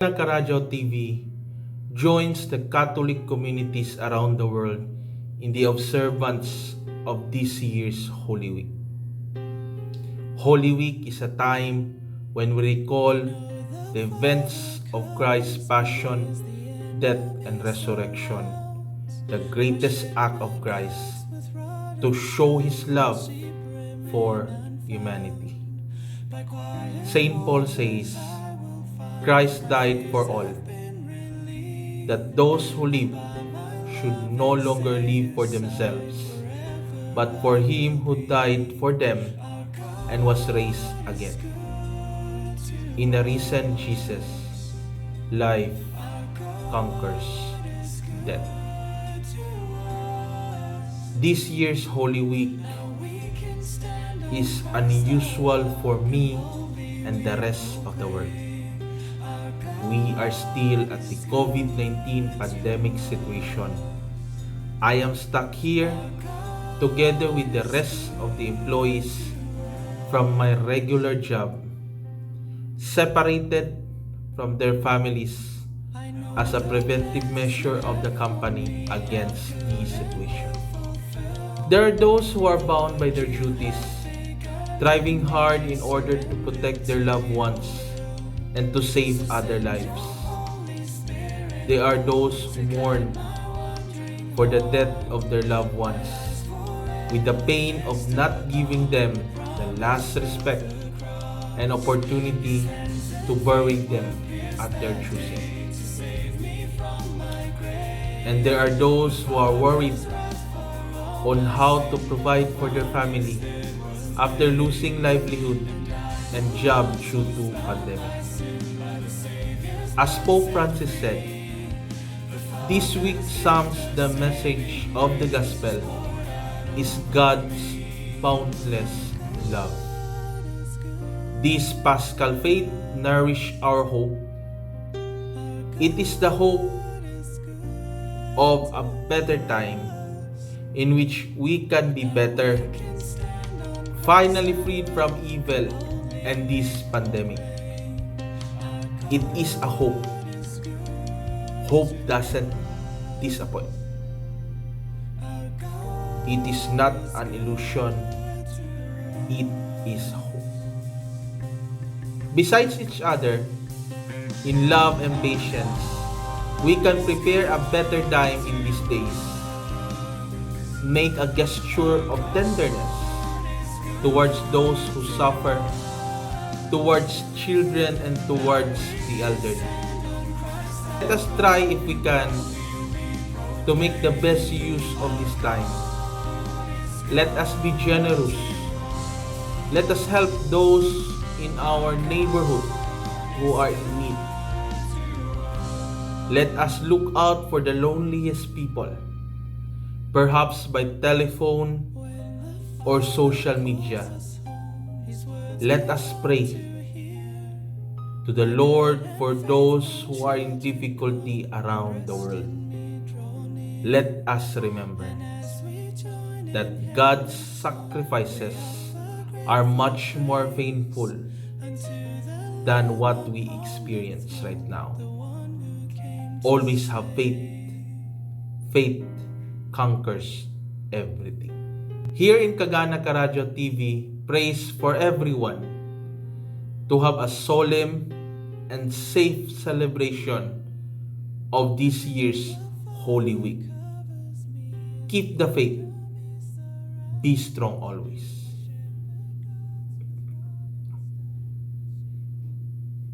Karajaw TV joins the Catholic communities around the world in the observance of this year's Holy Week. Holy Week is a time when we recall the events of Christ's passion, death, and resurrection, the greatest act of Christ to show His love for humanity. St. Paul says, Christ died for all, that those who live should no longer live for themselves, but for Him who died for them and was raised again. In the risen Jesus, life conquers death. This year's Holy Week is unusual for me and the rest of the world. We are still at the COVID-19 pandemic situation. I am stuck here together with the rest of the employees from my regular job, separated from their families as a preventive measure of the company against the situation. There are those who are bound by their duties, striving hard in order to protect their loved ones and to save other lives. There are those who mourn for the death of their loved ones, with the pain of not giving them the last respect and opportunity to bury them at their choosing. And there are those who are worried on how to provide for their family after losing livelihood and job due to pandemic. As Pope Francis said, this week sums the message of the gospel is God's boundless love. This Paschal faith nourish our hope. It is the hope of a better time in which we can be better, finally freed from evil and this pandemic. It is a hope. Hope doesn't disappoint. It is not an illusion. It is hope. Besides each other, in love and patience, we can prepare a better time in these days. Make a gesture of tenderness towards those who suffer, towards children, and towards the elderly. Let us try, if we can, to make the best use of this time. Let us be generous. Let us help those in our neighborhood who are in need. Let us look out for the loneliest people, perhaps by telephone or social media. Let us pray to the Lord for those who are in difficulty around the world. Let us remember that God's sacrifices are much more painful than what we experience right now. Always have faith. Faith conquers everything. Here in Kagana, Karajaw TV, prays for everyone to have a solemn and safe celebration of this year's Holy Week. Keep the faith. Be strong always.